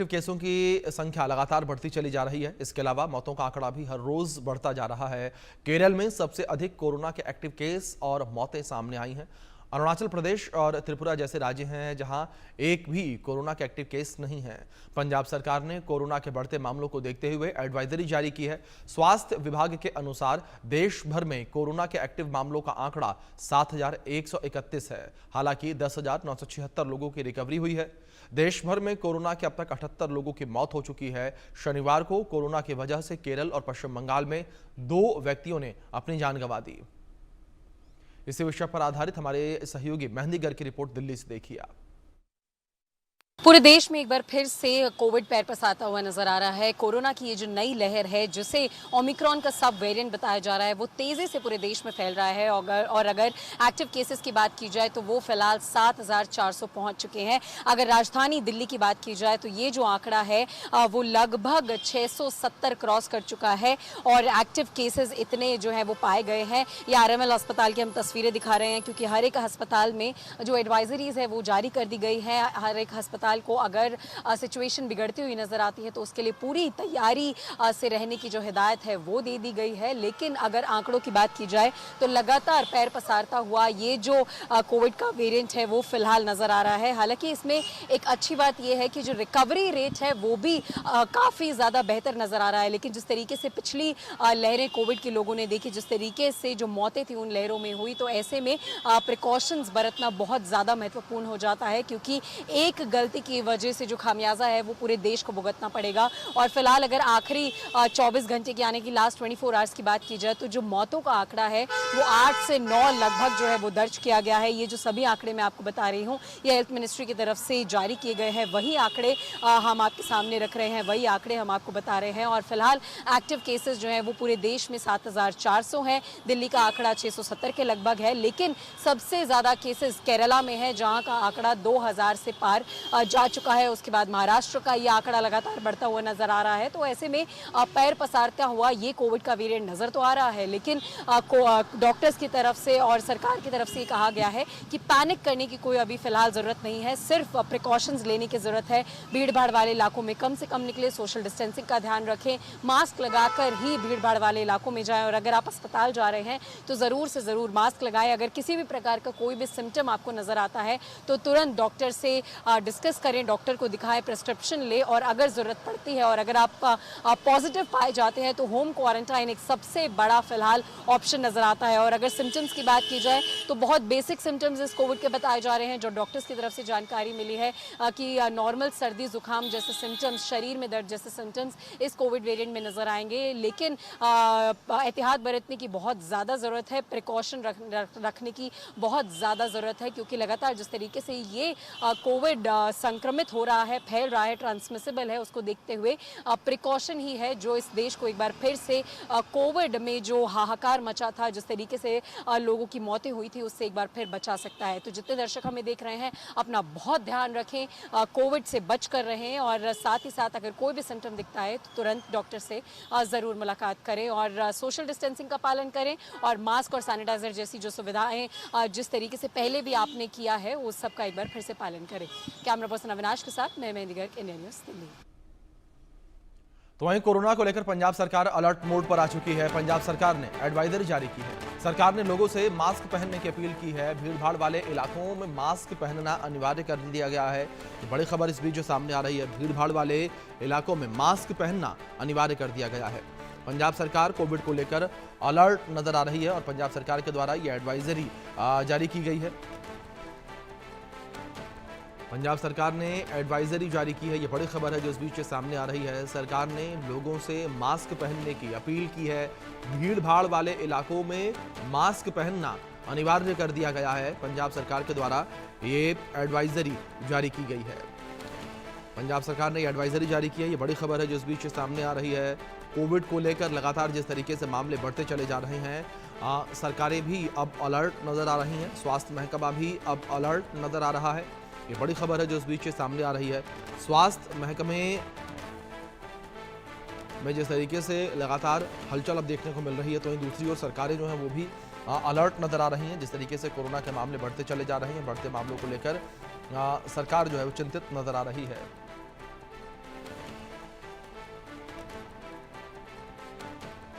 Active केसों की संख्या लगातार बढ़ती चली जा रही है। इसके अलावा मौतों का आंकड़ा भी हर रोज बढ़ता जा रहा है। केरल में सबसे अधिक कोरोना के एक्टिव केस और मौतें सामने आई हैं। अरुणाचल प्रदेश और त्रिपुरा जैसे राज्य हैं जहां एक भी कोरोना के एक्टिव केस नहीं है। पंजाब सरकार ने कोरोना के बढ़ते मामलों को देखते हुए एडवाइजरी जारी की है। स्वास्थ्य विभाग के अनुसार देश भर में कोरोना के एक्टिव मामलों का आंकड़ा 7,131 है। हालांकि 10,976 लोगों की रिकवरी हुई है। देश भर में कोरोना के अब तक 78 लोगों की मौत हो चुकी है। शनिवार को कोरोना की वजह से केरल और पश्चिम बंगाल में 2 व्यक्तियों ने अपनी जान गंवा दी। इसी विषय पर आधारित हमारे सहयोगी मेहंदी गर की रिपोर्ट दिल्ली से देखिए आप। पूरे देश में एक बार फिर से कोविड पैर पसारता हुआ नजर आ रहा है। कोरोना की ये जो नई लहर है जिसे ओमिक्रॉन का सब वेरिएंट बताया जा रहा है वो तेजी से पूरे देश में फैल रहा है और अगर एक्टिव केसेस की बात की जाए तो वो फिलहाल 7,400 पहुंच चुके हैं। अगर राजधानी दिल्ली की बात की जाए तो ये जो आंकड़ा है वो लगभग 670 क्रॉस कर चुका है और एक्टिव केसेस इतने जो है वो पाए गए हैं। ये आरएमएल अस्पताल की हम तस्वीरें दिखा रहे हैं क्योंकि हर एक अस्पताल में जो एडवाइजरीज है वो जारी कर दी गई है। हर एक अस्पताल को अगर सिचुएशन बिगड़ती हुई नजर आती है तो उसके लिए पूरी तैयारी से रहने की जो हिदायत है वो दे दी गई है। लेकिन अगर आंकड़ों की बात की जाए तो लगातार पैर पसारता हुआ ये जो कोविड का वेरिएंट है वो फिलहाल नजर आ रहा है। हालांकि इसमें एक अच्छी बात यह है कि जो रिकवरी रेट है वो भी काफी ज्यादा बेहतर नजर आ रहा है। लेकिन जिस तरीके से पिछली लहरें कोविड के लोगों ने देखी, जिस तरीके से जो मौतें थी उन लहरों में हुई, तो ऐसे में प्रिकॉशंस बरतना बहुत ज्यादा महत्वपूर्ण हो जाता है क्योंकि एक गलती की वजह से जो खामियाजा है वो पूरे देश को भुगतना पड़ेगा। और फिलहाल अगर आखिरी 24 घंटे की यानी कि लास्ट 24 आवर्स की बात की जाए तो जो मौतों का आंकड़ा है वो 8 से 9 लगभग जो है वो दर्ज किया गया है। ये जो सभी आंकड़े मैं आपको बता रही हूँ ये हेल्थ मिनिस्ट्री की तरफ से जारी किए गए हैं। वही आंकड़े हम आपके सामने रख रहे हैं, वही आंकड़े हम आपको बता रहे हैं। और फिलहाल एक्टिव केसेस जो है वो पूरे देश में 7,400 हैं। दिल्ली का आंकड़ा 670 के लगभग है। लेकिन सबसे ज्यादा केसेस केरला में है जहाँ का आंकड़ा 2,000 से पार जा चुका है। उसके बाद महाराष्ट्र का ये आंकड़ा लगातार बढ़ता हुआ नजर आ रहा है। तो ऐसे में पैर पसारता हुआ ये कोविड का वेरिएंट नजर तो आ रहा है। लेकिन डॉक्टर्स की तरफ से और सरकार की तरफ से कहा गया है कि पैनिक करने की कोई अभी फिलहाल जरूरत नहीं है, सिर्फ प्रिकॉशंस लेने की जरूरत है। भीड़ भाड़ वाले इलाकों में कम से कम निकले, सोशल डिस्टेंसिंग का ध्यान रखें, मास्क लगाकर ही भीड़ भाड़ वाले इलाकों में जाएं और अगर आप अस्पताल जा रहे हैं तो जरूर से जरूर मास्क लगाएं। अगर किसी भी प्रकार का कोई भी सिम्टम आपको नजर आता है तो तुरंत डॉक्टर से डिस्कस करें, डॉक्टर को दिखाएं, प्रिस्क्रिप्शन ले और अगर जरूरत पड़ती है और अगर आप पॉजिटिव पाए जाते हैं तो होम क्वारंटाइन एक सबसे बड़ा फिलहाल ऑप्शन नजर आता है। और अगर सिम्टम्स की बात की जाए तो बहुत बेसिक सिम्टम्स इस कोविड के बताए जा रहे हैं। जो डॉक्टर्स की तरफ से जानकारी मिली है कि नॉर्मल सर्दी जुकाम जैसे सिम्टम्स, शरीर में दर्द जैसे सिम्टम्स इस कोविड वेरिएंट में नजर आएंगे। लेकिन एहतियात बरतने की बहुत ज़्यादा ज़रूरत है, प्रिकॉशन रखने की बहुत ज़्यादा ज़रूरत है क्योंकि लगातार जिस तरीके से ये कोविड संक्रमित हो रहा है, फैल रहा है, ट्रांसमिसिबल है, उसको देखते हुए प्रिकॉशन ही है जो इस देश को एक बार फिर से कोविड में जो हाहाकार मचा था, जिस तरीके से लोगों की मौतें हुई थी, उससे एक बार फिर बचा सकता है। तो जितने दर्शक हमें देख रहे हैं अपना बहुत ध्यान रखें, कोविड से बच कर रहें और साथ ही साथ अगर कोई भी सिम्टम दिखता है तो तुरंत डॉक्टर से ज़रूर मुलाकात करें और सोशल डिस्टेंसिंग का पालन करें और मास्क और सैनिटाइजर जैसी जो सुविधाएं जिस तरीके से पहले भी आपने किया है उस सब का एक बार फिर से पालन करें। कैमरा पर्सन अविनाश के साथ मैं मेहंदी गर्ग, इंडिया न्यूज़ दिल्ली। तो वहीं कोरोना को लेकर पंजाब सरकार अलर्ट मोड पर आ चुकी है। पंजाब सरकार ने एडवाइजरी जारी की है। सरकार ने लोगों से मास्क पहनने की अपील की है। भीड़ भाड़ वाले इलाकों में मास्क पहनना अनिवार्य कर दिया गया है। बड़ी खबर इस बीच जो सामने आ रही है, भीड़ भाड़ वाले इलाकों में मास्क पहनना अनिवार्य कर दिया गया है। पंजाब सरकार कोविड को लेकर अलर्ट नजर आ रही है और पंजाब सरकार के द्वारा यह एडवाइजरी जारी की गई है। पंजाब सरकार ने एडवाइजरी जारी की है। ये बड़ी खबर है जो इस बीच सामने आ रही है। सरकार ने लोगों से मास्क पहनने की अपील की है। भीड़ भाड़ वाले इलाकों में मास्क पहनना अनिवार्य कर दिया गया है। पंजाब सरकार के द्वारा ये एडवाइजरी जारी की गई है। पंजाब सरकार ने एडवाइजरी जारी की है। ये बड़ी खबर है जो इस बीच सामने आ रही है। कोविड को लेकर लगातार जिस तरीके से मामले बढ़ते चले जा रहे हैं, सरकारें भी अब अलर्ट नजर आ रही हैं। स्वास्थ्य महकमा भी अब अलर्ट नजर आ रहा है। ये बड़ी खबर है जो इस बीच सामने आ रही है। स्वास्थ्य महकमे में जिस तरीके से लगातार हलचल अब देखने को मिल रही है, तो वहीं दूसरी ओर सरकारें जो हैं वो भी अलर्ट नजर आ रही हैं। जिस तरीके से कोरोना के मामले बढ़ते चले जा रहे हैं, बढ़ते मामलों को लेकर सरकार जो है वो चिंतित नजर आ रही है।